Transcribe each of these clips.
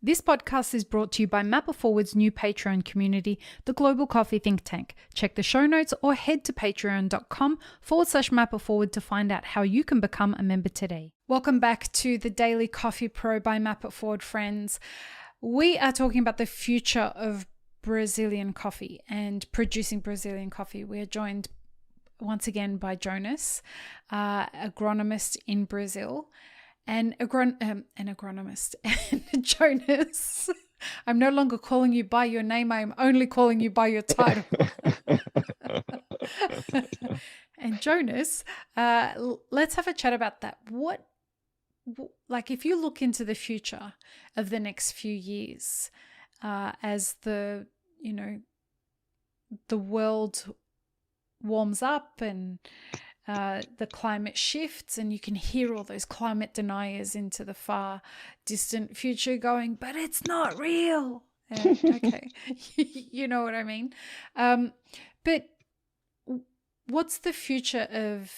This podcast is brought to you by Mapper Forward's new Patreon community, the Global Coffee Think Tank. Check the show notes or head to patreon.com/Mapper Forward to find out how you can become a member today. Welcome back to the Daily Coffee Pro by Mapper Forward, friends. We are talking about the future of Brazilian coffee and producing Brazilian coffee. We are joined once again by Jonas, agronomist in Brazil. An agronomist, and Jonas. I'm no longer calling you by your name. I'm only calling you by your title. And Jonas, let's have a chat about that. Like, if you look into the future of the next few years, as the world warms up and the climate shifts, and you can hear all those climate deniers into the far distant future going, but it's not real. Okay, you know what I mean? But what's the future of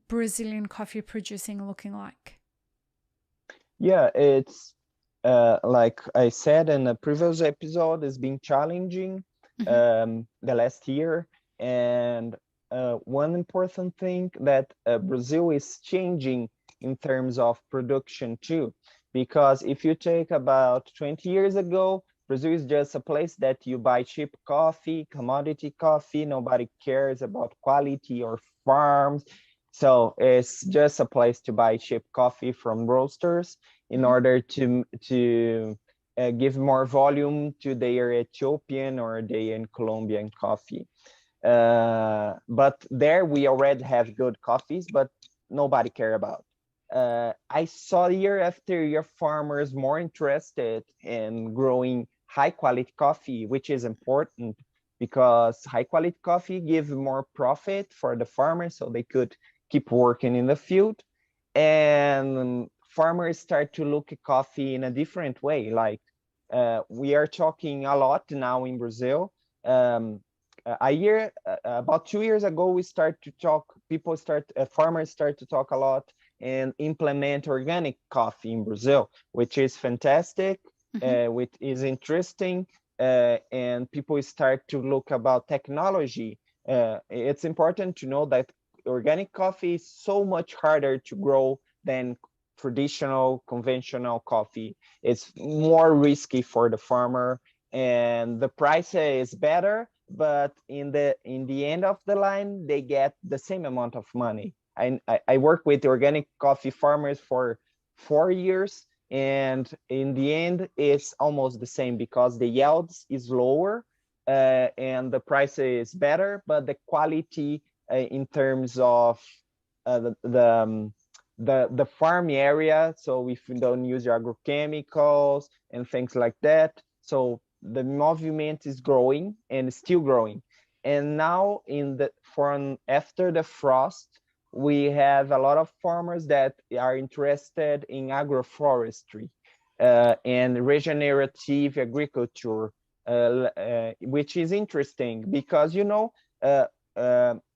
Brazilian coffee producing looking like? Yeah, it's like I said in a previous episode, it's been challenging the last year. And one important thing that Brazil is changing in terms of production too, because if you take about 20 years ago, Brazil is just a place that you buy cheap coffee, commodity coffee. Nobody cares about quality or farms. So it's just a place to buy cheap coffee from roasters in order to give more volume to their Ethiopian or their Colombian coffee. But there we already have good coffees, but nobody care about. I saw year after year farmers more interested in growing high quality coffee, which is important because high quality coffee gives more profit for the farmers, so they could keep working in the field. And farmers start to look at coffee in a different way. Like we are talking a lot now in Brazil. About 2 years ago, we start to talk. Farmers start to talk a lot and implement organic coffee in Brazil, which is fantastic, which is interesting, and people start to look about technology. It's important to know that organic coffee is so much harder to grow than traditional conventional coffee. It's more risky for the farmer, and the price is better, but in the end of the line, they get the same amount of money. I work with organic coffee farmers for 4 years, and in the end, it's almost the same because the yields is lower and the price is better, but the quality in terms of the farm area. So if you don't use agrochemicals and things like that, so the movement is growing and still growing. And now after the frost, we have a lot of farmers that are interested in agroforestry and regenerative agriculture, which is interesting because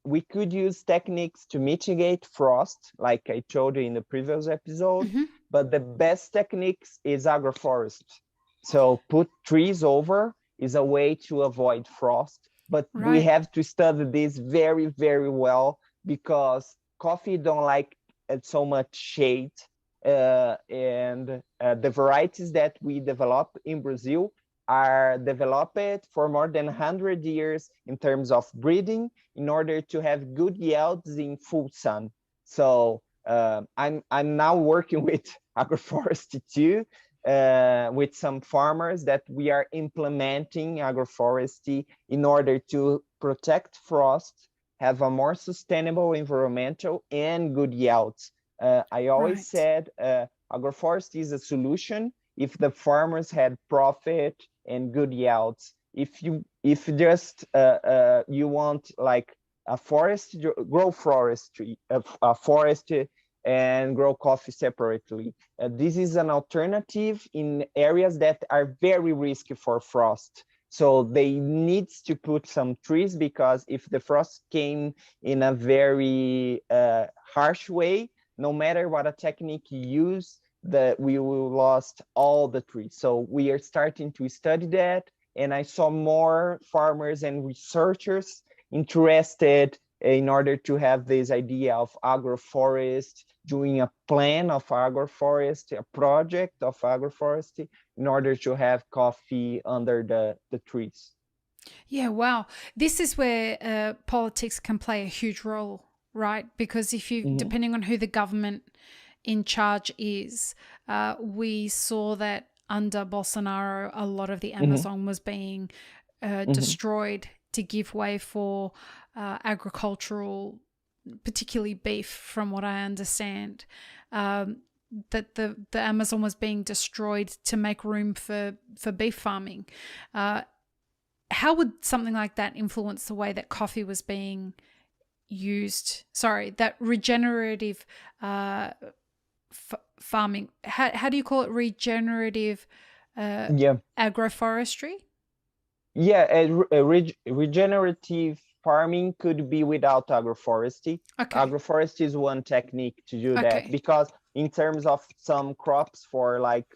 we could use techniques to mitigate frost, like I told you in the previous episode, but the best techniques is agroforestry. So put trees over is a way to avoid frost, but we have to study this very, very well because coffee don't like so much shade. And the varieties that we develop in Brazil are developed for more than 100 years in terms of breeding in order to have good yields in full sun. So I'm now working with agroforestry too, with some farmers that we are implementing agroforestry in order to protect frost, have a more sustainable environmental and good yields. I always said agroforestry is a solution if the farmers had profit and good yields. If you want like a forest, grow forestry, a forest and grow coffee separately. This is an alternative in areas that are very risky for frost. So they need to put some trees because if the frost came in a very harsh way, no matter what a technique you use, that we will lost all the trees. So we are starting to study that, and I saw more farmers and researchers interested in order to have this idea of agroforest, doing a plan of agroforest, a project of agroforestry in order to have coffee under the trees. Yeah, wow. This is where politics can play a huge role, right? Because if you, Mhm, depending on who the government in charge is, we saw that under Bolsonaro, a lot of the mhm, Amazon was being mhm, destroyed to give way for agricultural, particularly beef, from what I understand. Um, that the Amazon was being destroyed to make room for beef farming. How would something like that influence the way that coffee was being used? Sorry, that regenerative uh, farming. How do you call it? Regenerative uh, yeah. agroforestry? Yeah, regenerative farming could be without agroforestry. Okay. Agroforestry is one technique to do that, Okay. because in terms of some crops for like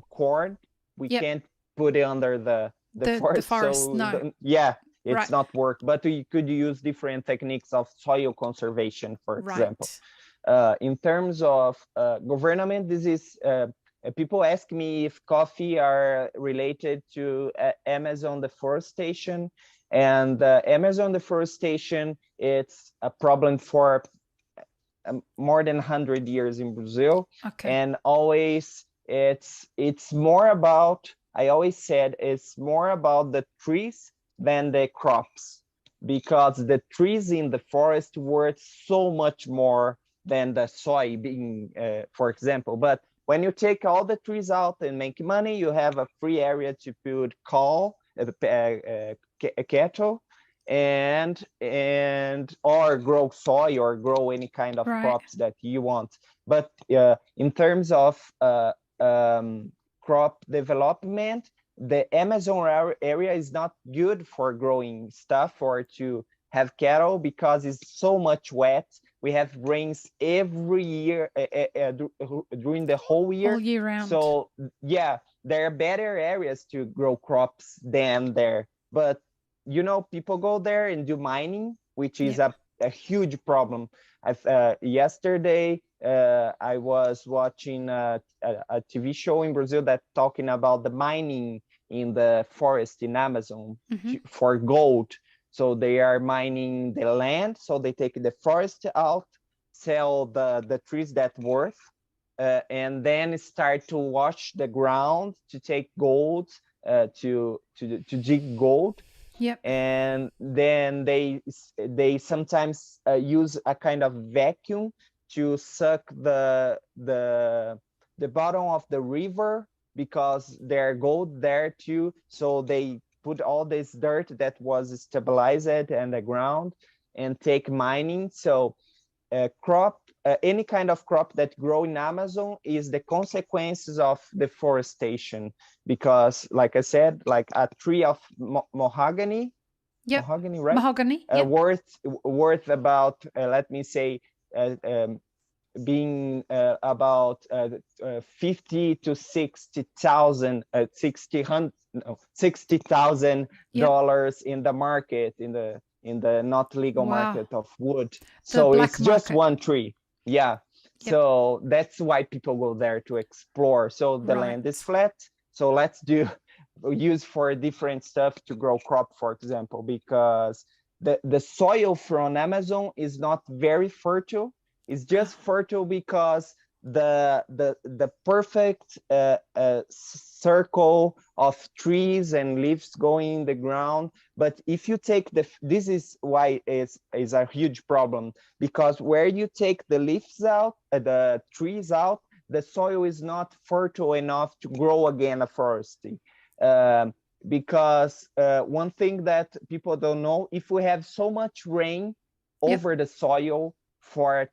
corn, we Yep. can't put it under the The forest. forest. So No. yeah, it's Right. not work. But we could use different techniques of soil conservation, for example. Right. In terms of government, this is people ask me if coffee are related to Amazon deforestation, and Amazon deforestation, it's a problem for more than 100 years in Brazil, Okay. and always it's more about, I always said it's more about the trees than the crops, because the trees in the forest worth so much more than the soybean, for example. But when you take all the trees out and make money, you have a free area to put cattle, and or grow soy or grow any kind of Right. crops that you want. But in terms of crop development, the Amazon area is not good for growing stuff or to have cattle, because it's so much wet. We have rains every year, during the whole All year. year round. So yeah, there are better areas to grow crops than there. But people go there and do mining, which is Yep. a huge problem. Yesterday, I was watching a TV show in Brazil that talking about the mining in the forest in Amazon Mm-hmm. for gold. So they are mining the land, so they take the forest out, sell the trees that worth, and then start to wash the ground to take gold, to dig gold. Yep. And then they sometimes use a kind of vacuum to suck the bottom of the river, because there's gold there too. So they put all this dirt that was stabilized in the ground and take mining. So crop, any kind of crop that grow in Amazon is the consequences of deforestation, because like I said, like a tree of mahogany, Yep. right? Mahogany. Yep. Worth about, let me say, being about 50 to 60,000, 60,000 Yep. dollars in the market, in the not legal Wow. market of wood. The So black it's just market. one tree. Yeah. Yep. So that's why people go there to explore. So the land is Right. flat. So let's use for different stuff to grow crop, for example, because the soil from Amazon is not very fertile. It's just fertile because the perfect circle of trees and leaves going in the ground. But if you take this is why it's a huge problem, because where you take the leaves out, the trees out, the soil is not fertile enough to grow again a forestry. Because one thing that people don't know, if we have so much rain Yep. over the soil for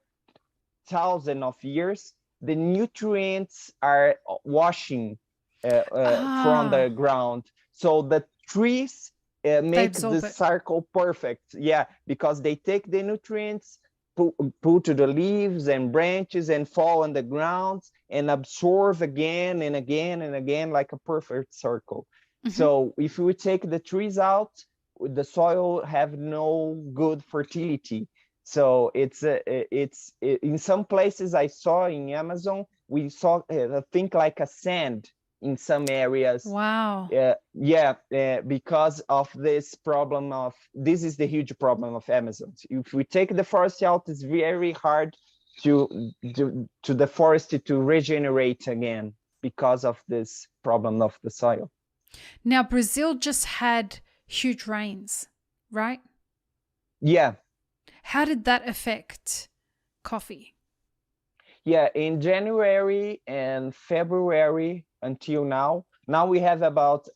thousands of years, the nutrients are washing from the ground. So the trees make the absorb it. circle perfect. Yeah, because they take the nutrients, pull to the leaves and branches and fall on the ground and absorb again and again and again like a perfect circle. So if we take the trees out, the soil have no good fertility. So it's in some places I saw in Amazon, we saw think like a sand in some areas. Wow. Because of this problem of, this is the huge problem of Amazon. If we take the forest out, it's very hard to the forest to regenerate again because of this problem of the soil. Now, Brazil just had huge rains, right? Yeah. How did that affect coffee? Yeah, in January and February until now we have about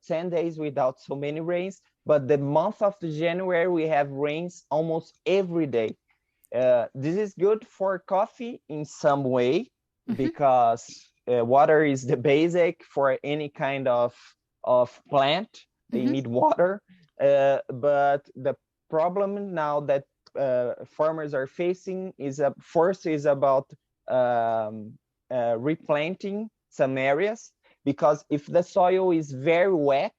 10 days without so many rains, but the month of January we have rains almost every day. This is good for coffee in some way, because water is the basic for any kind of plant. They need water, but the problem now that farmers are facing is first is about replanting some areas, because if the soil is very wet,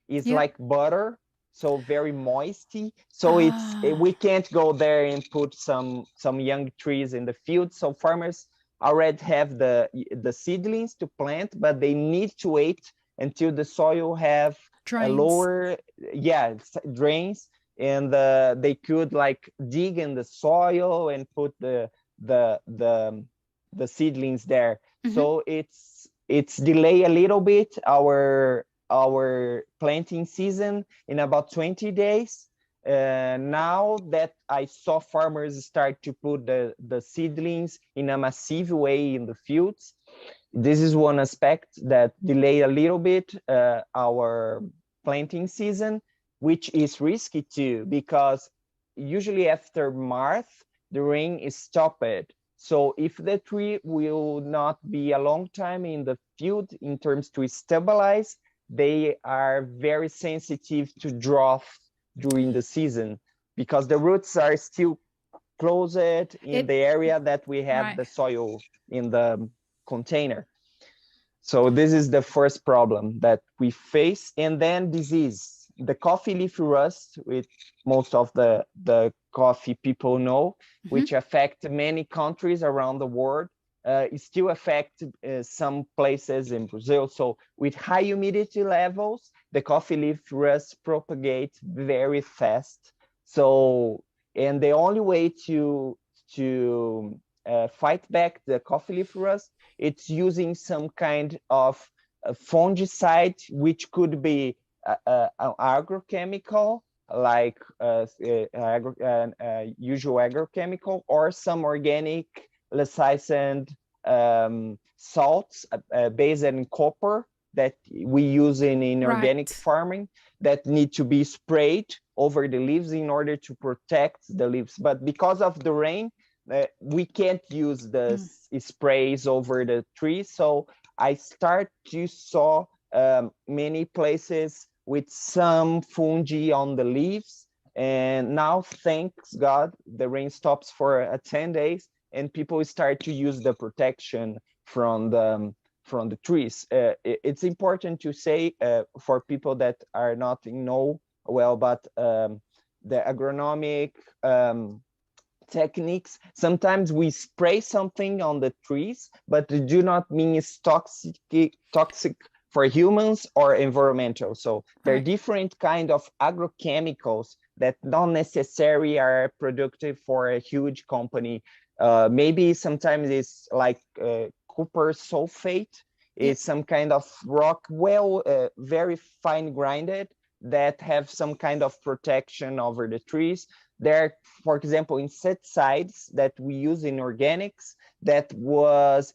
it's like butter, so very moisty. So we can't go there and put some young trees in the field. So farmers already have the seedlings to plant, but they need to wait until the soil have a lower drains, and they could like dig in the soil and put the seedlings there. So it's delay a little bit our planting season in about 20 days. Now that I saw farmers start to put the seedlings in a massive way in the fields, this is one aspect that delay a little bit our planting season, which is risky too, because usually after March, the rain is stopped. So if the tree will not be a long time in the field in terms to stabilize, they are very sensitive to drought during the season, because the roots are still closed in the area that we have the soil in the container. So this is the first problem that we face. And then disease, the coffee leaf rust, which most of the coffee people know, which affect many countries around the world. It still affects some places in Brazil. So with high humidity levels, the coffee leaf rust propagates very fast. So, and the only way to fight back the coffee leaf rust, it's using some kind of fungicide, which could be an agrochemical, like usual agrochemical, or some organic lecithin salts based in copper that we use in organic farming, that need to be sprayed over the leaves in order to protect the leaves. But because of the rain, we can't use the sprays over the trees. So I start to saw many places with some fungi on the leaves. And now, thanks God, the rain stops for 10 days and people start to use the protection from the trees. It's important to say for people that are not know well about the agronomic techniques, sometimes we spray something on the trees, but it do not mean it's toxic for humans or environmental. So there are different kind of agrochemicals that not necessarily are productive for a huge company. Maybe sometimes it's like copper sulfate. It's some kind of rock, very fine grinded, that have some kind of protection over the trees. There, for example, insecticides that we use in organics that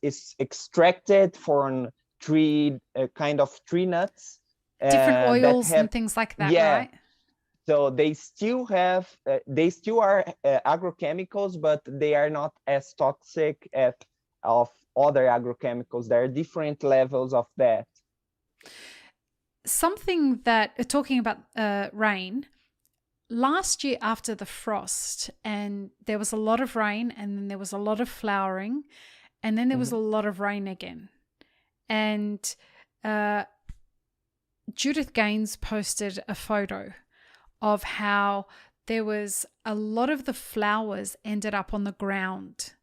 is extracted from tree kind of tree nuts. Different oils and things like that, right? So they still have, they still are agrochemicals, but they are not as toxic as of other agrochemicals. There are different levels of that. Something that, talking about rain, last year after the frost, and there was a lot of rain, and then there was a lot of flowering, and then there was a lot of rain again. And Judith Gaines posted a photo of how there was a lot of the flowers ended up on the ground.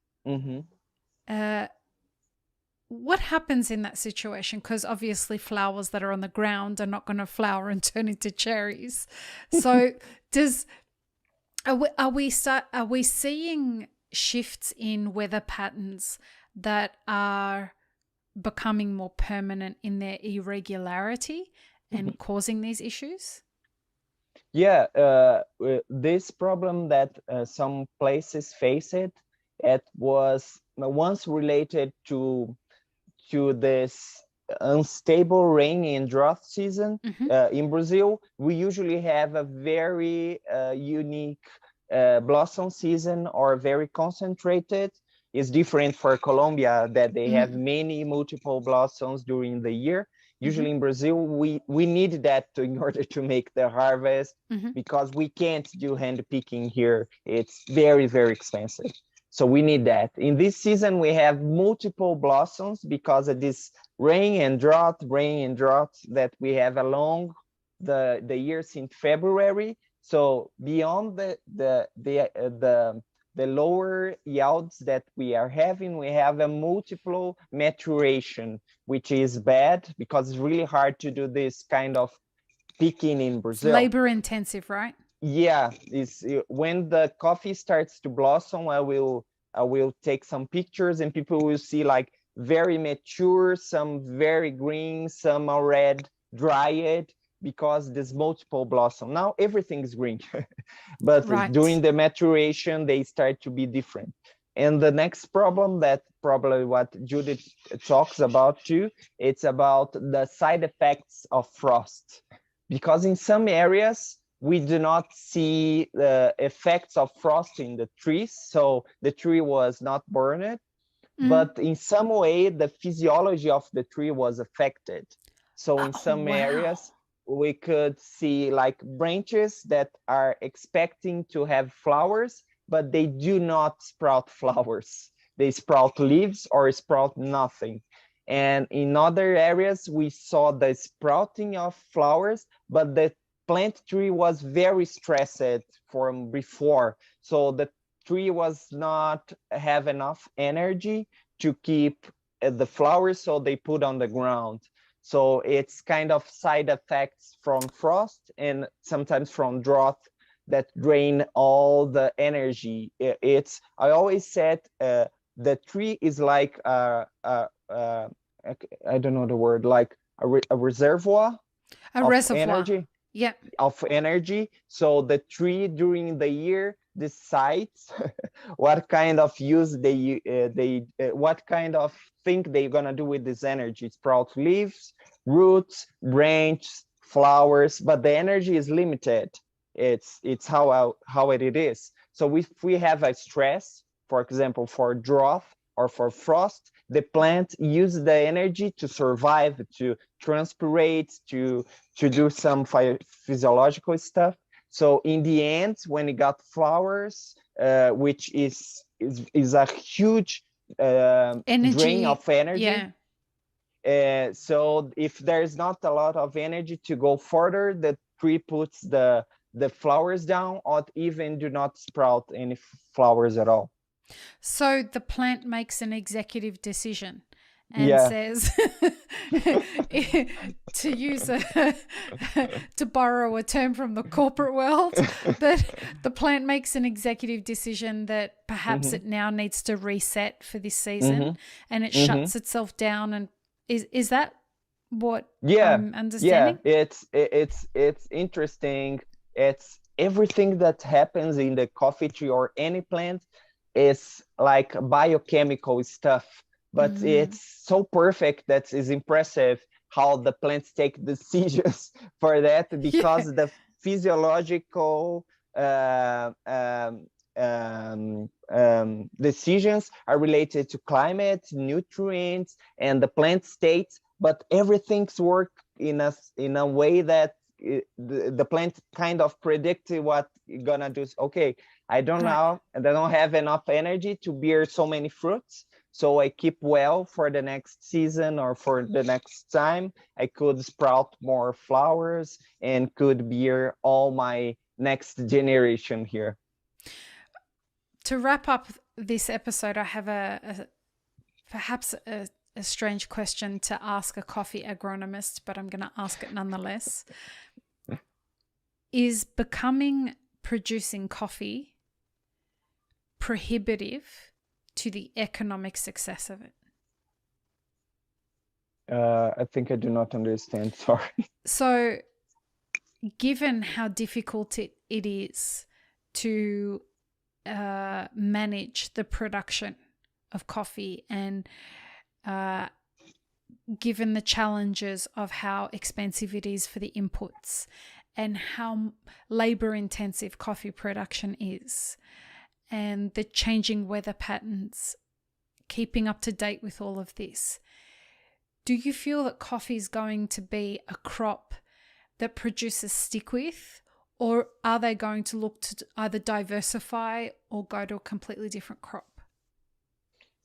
What happens in that situation? Because obviously flowers that are on the ground are not going to flower and turn into cherries. So are we seeing shifts in weather patterns that are becoming more permanent in their irregularity and causing these issues? Yeah, this problem that some places face it was once related to this unstable rain and drought season. In Brazil, we usually have a very unique blossom season, or very concentrated. It's different for Colombia, that they have many multiple blossoms during the year. Usually in Brazil, we need that in order to make the harvest, because we can't do hand picking here. It's very, very expensive. So we need that. In this season, we have multiple blossoms because of this rain and drought that we have along the year since February. So beyond the lower yields that we are having, we have a multiple maturation, which is bad because it's really hard to do this kind of picking in Brazil. Labor intensive, right? Yeah, when the coffee starts to blossom, I will take some pictures, and people will see like very mature, some very green, some are red, dried, because there's multiple blossom. Now everything is green, but during the maturation, they start to be different. And the next problem, that probably what Judith talks about too, it's about the side effects of frost. Because in some areas, we do not see the effects of frost in the trees. So the tree was not burned, but in some way, the physiology of the tree was affected. So in some areas, we could see like branches that are expecting to have flowers, but they do not sprout flowers. They sprout leaves or sprout nothing. And in other areas, we saw the sprouting of flowers, but the plant tree was very stressed from before. So the tree was not have enough energy to keep the flowers, so they put on the ground. So it's kind of side effects from frost and sometimes from drought that drain all the energy. I always said the tree is like I don't know the word, like a reservoir of energy. Yeah. Of energy. So the tree during the year decides what kind of use what kind of thing they're gonna do with this energy. Sprout leaves, roots, branches, flowers, but the energy is limited. It's how it is. So if we have a stress, for example, for drought or for frost, the plant uses the energy to survive, to transpirate, to do some physiological stuff. So in the end, when it got flowers, which is a huge drain of energy. So if there's not a lot of energy to go further, the tree puts the flowers down, or even do not sprout any flowers at all. So the plant makes an executive decision and says, to borrow a term from the corporate world, that the plant makes an executive decision that perhaps it now needs to reset for this season, and it shuts itself down. And is that what I'm understanding? Yeah, it's interesting. It's everything that happens in the coffee tree or any plant is like biochemical stuff, but it's so perfect that is impressive how the plants take decisions for that, because the physiological decisions are related to climate, nutrients, and the plant state, but everything's work in a way that the plant kind of predicted what it's gonna do. Okay, I don't Right. know, and I don't have enough energy to bear so many fruits. So I keep well for the next season or for the next time. I could sprout more flowers and could bear all my next generation here. To wrap up this episode, I have perhaps a strange question to ask a coffee agronomist, but I'm going to ask it nonetheless. Is producing coffee prohibitive to the economic success of it? I think I do not understand. Sorry. So, given how difficult it is to manage the production of coffee, and given the challenges of how expensive it is for the inputs and how labor intensive coffee production is, and the changing weather patterns, keeping up to date with all of this, do you feel that coffee is going to be a crop that producers stick with, or are they going to look to either diversify or go to a completely different crop?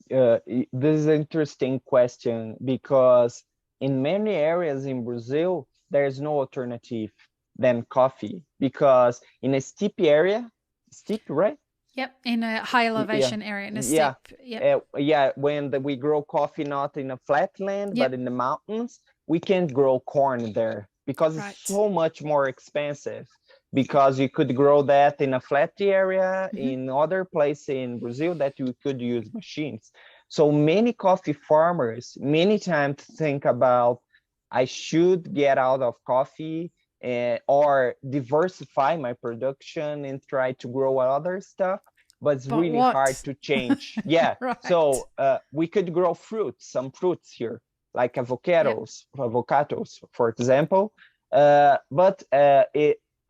This is an interesting question because in many areas in Brazil, there's no alternative than coffee, because in a steep area, steep, right? Yep, in a high elevation area, in a steep. When we grow coffee not in a flat land, Yep. but in the mountains, we can't grow corn there because Right. it's so much more expensive. Because you could grow that in a flat area, in other places in Brazil that you could use machines. So many coffee farmers many times think about, I should get out of coffee or diversify my production and try to grow other stuff, but it's really hard to change. Yeah. Right. So we could grow fruits, some fruits here, like avocados, for example. But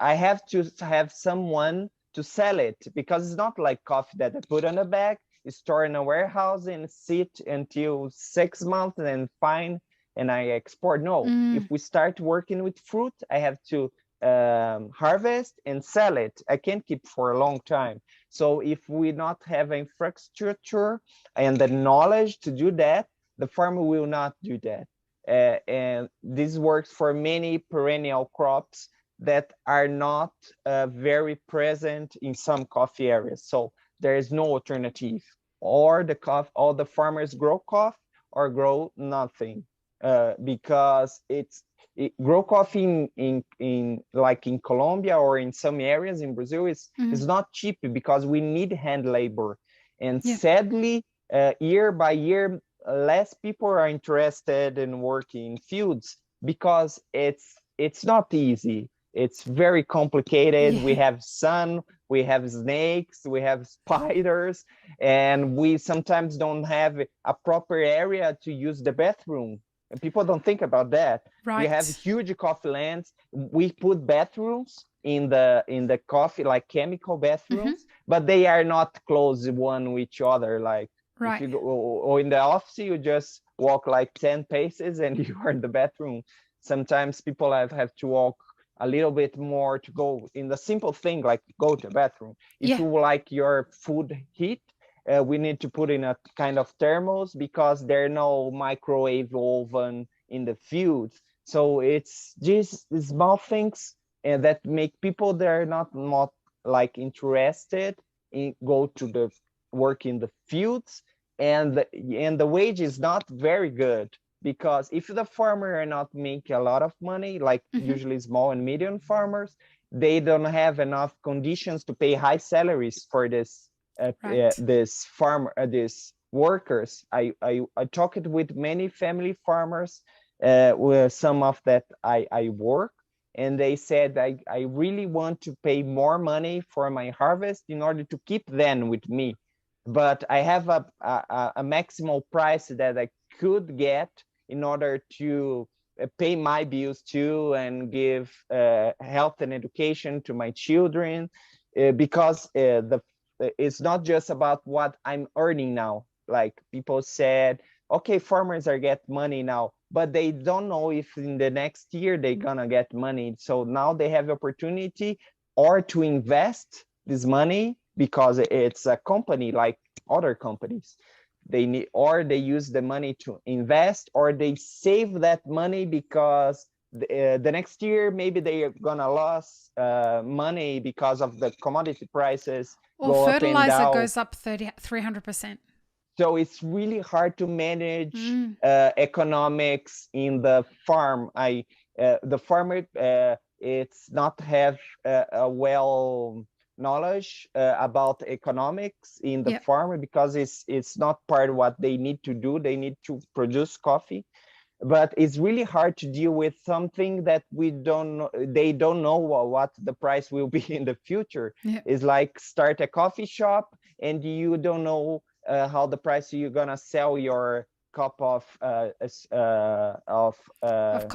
I have to have someone to sell it, because it's not like coffee that I put on a bag, store in a warehouse and sit until 6 months and then fine and I export. No, if we start working with fruit, I have to harvest and sell it. I can't keep for a long time. So if we not have infrastructure and the knowledge to do that, the farmer will not do that. And this works for many perennial crops that are not very present in some coffee areas. So there is no alternative. Or all the farmers grow coffee or grow nothing, because grow coffee in like in Colombia or in some areas in Brazil is not cheap, because we need hand labor, and sadly, year by year, less people are interested in working in fields because it's not easy. It's very complicated. We have sun, we have snakes, we have spiders, and we sometimes don't have a proper area to use the bathroom. And people don't think about that. Right. We have huge coffee lands. We put bathrooms in the coffee, like chemical bathrooms, but they are not close one with each other. Like if you go, or in the office, you just walk like 10 paces and you are in the bathroom. Sometimes people have to walk a little bit more to go in the simple thing, like go to the bathroom. If you like your food heat, we need to put in a kind of thermos, because there are no microwave oven in the fields. So it's just small things that make people that are not like interested in go to the work in the fields, and the wage is not very good. Because if the farmer are not making a lot of money, like usually small and medium farmers, they don't have enough conditions to pay high salaries for this this workers. I talked with many family farmers, with some of that I work, and they said I really want to pay more money for my harvest in order to keep them with me, but I have a maximal price that I could get in order to pay my bills too, and give health and education to my children, because it's not just about what I'm earning now. Like people said, okay, farmers are get money now, but they don't know if in the next year they're gonna get money. So now they have opportunity or to invest this money because it's a company like other companies. They need, or they use the money to invest, or they save that money because the next year maybe they are gonna lose money because of the commodity prices Or go up and fertilizer down. goes up 300%. So it's really hard to manage Mm. economics in the farm. The farmer it's not have a well knowledge about economics in the Yep. farm because it's not part of what they need to do. They need to produce coffee, but it's really hard to deal with something that we don't know. They don't know what the price will be in the future. Yep. It's like start a coffee shop and you don't know how the price you're gonna sell your cup of Of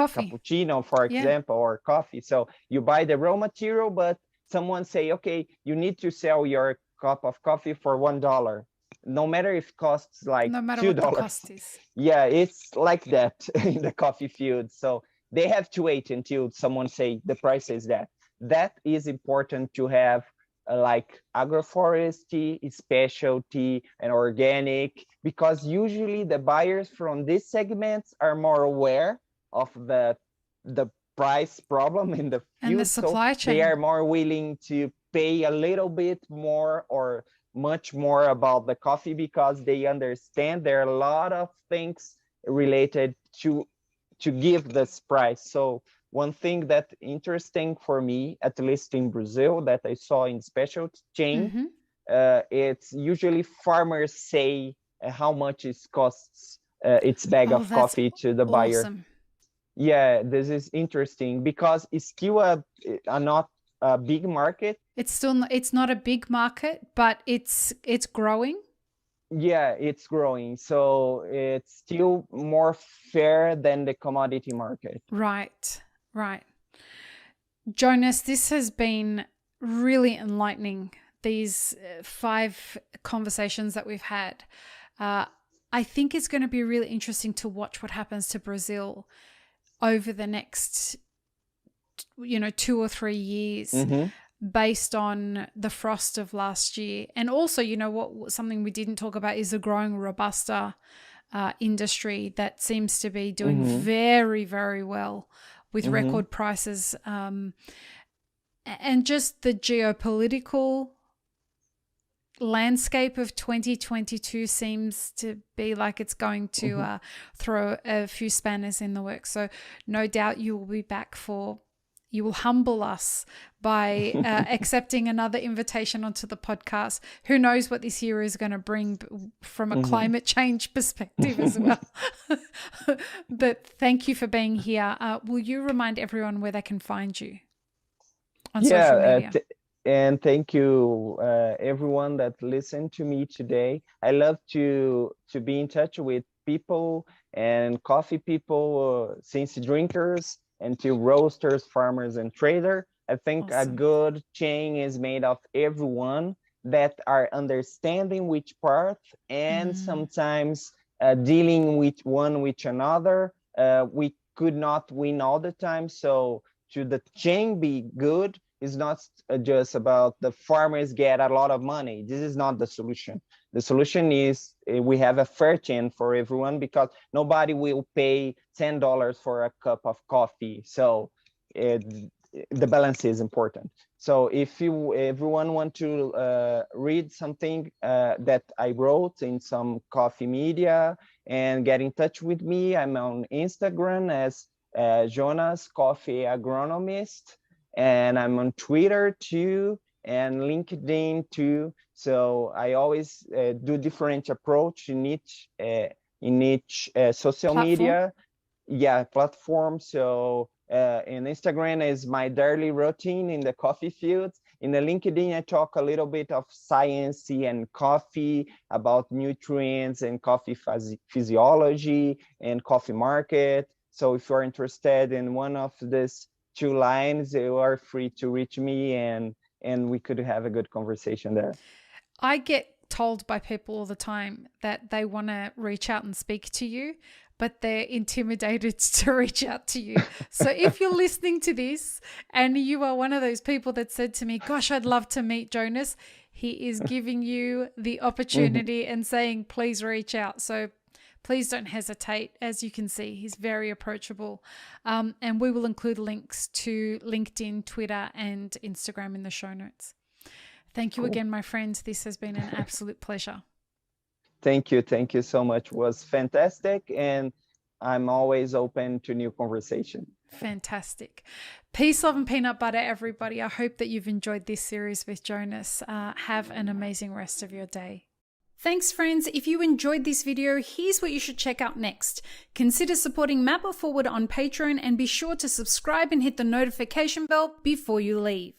coffee. cappuccino, for Yeah. example, or coffee. So you buy the raw material, but someone say, okay, you need to sell your cup of coffee for $1, no matter if it costs like No matter $2. what the cost is. Yeah, it's like that in the coffee field. So they have to wait until someone say the price is that. That is important to have like agroforestry, specialty, and organic, because usually the buyers from these segments are more aware of the price problem in the And the field. So supply they chain. are more willing to pay a little bit more or much more about the coffee because they understand there are a lot of things related to give this price. So one thing that interesting for me, at least in Brazil, that I saw in special chain, Mm-hmm. it's usually farmers say how much it costs its bag Oh, of that's coffee to the buyer. awesome. Yeah, this is interesting because it's still a not a big market. It's not a big market, but it's growing. Yeah, it's growing. So it's still more fair than the commodity market. Right. Right. Jonas, this has been really enlightening, these 5 conversations that we've had. I think it's going to be really interesting to watch what happens to Brazil over the next 2 or 3 years. Mm-hmm. Based on the frost of last year. And also, what something we didn't talk about is the growing Robusta industry that seems to be doing Mm-hmm. very, very well with Mm-hmm. record prices. And just the geopolitical landscape of 2022 seems to be like it's going to throw a few spanners in the works. So no doubt you will be back you will humble us by accepting another invitation onto the podcast. Who knows what this year is going to bring from a climate change perspective as well. But thank you for being here. Will you remind everyone where they can find you on social media? And thank you, everyone that listened to me today. I love to be in touch with people and coffee people, since drinkers, and to roasters, farmers, and trader. I think a good chain is made of everyone that are understanding which part and sometimes dealing with one with another. We could not win all the time. So to the chain be good, is not just about the farmers get a lot of money. This is not the solution. The solution is we have a fair chain for everyone, because nobody will pay $10 for a cup of coffee. So the balance is important. So if everyone want to read something that I wrote in some coffee media and get in touch with me, I'm on Instagram as Jonas Coffee Agronomist. And I'm on Twitter too, and LinkedIn too. So I always do different approach in each social media, platform. So in Instagram is my daily routine in the coffee field. In the LinkedIn, I talk a little bit of science and coffee, about nutrients and coffee physiology and coffee market. So if you're interested in one of these 2 lines, you are free to reach me, and we could have a good conversation there. I get told by people all the time that they want to reach out and speak to you, but they're intimidated to reach out to you. So if you're listening to this and you are one of those people that said to me, gosh, I'd love to meet Jonas, he is giving you the opportunity and saying, please reach out. So please don't hesitate. As you can see, he's very approachable. And we will include links to LinkedIn, Twitter, and Instagram in the show notes. Thank you again, my friend. This has been an absolute pleasure. Thank you. Thank you so much. It was fantastic. And I'm always open to new conversation. Fantastic. Peace, love, and peanut butter, everybody. I hope that you've enjoyed this series with Jonas. Have an amazing rest of your day. Thanks, friends. If you enjoyed this video, here's what you should check out next. Consider supporting Map It Forward on Patreon and be sure to subscribe and hit the notification bell before you leave.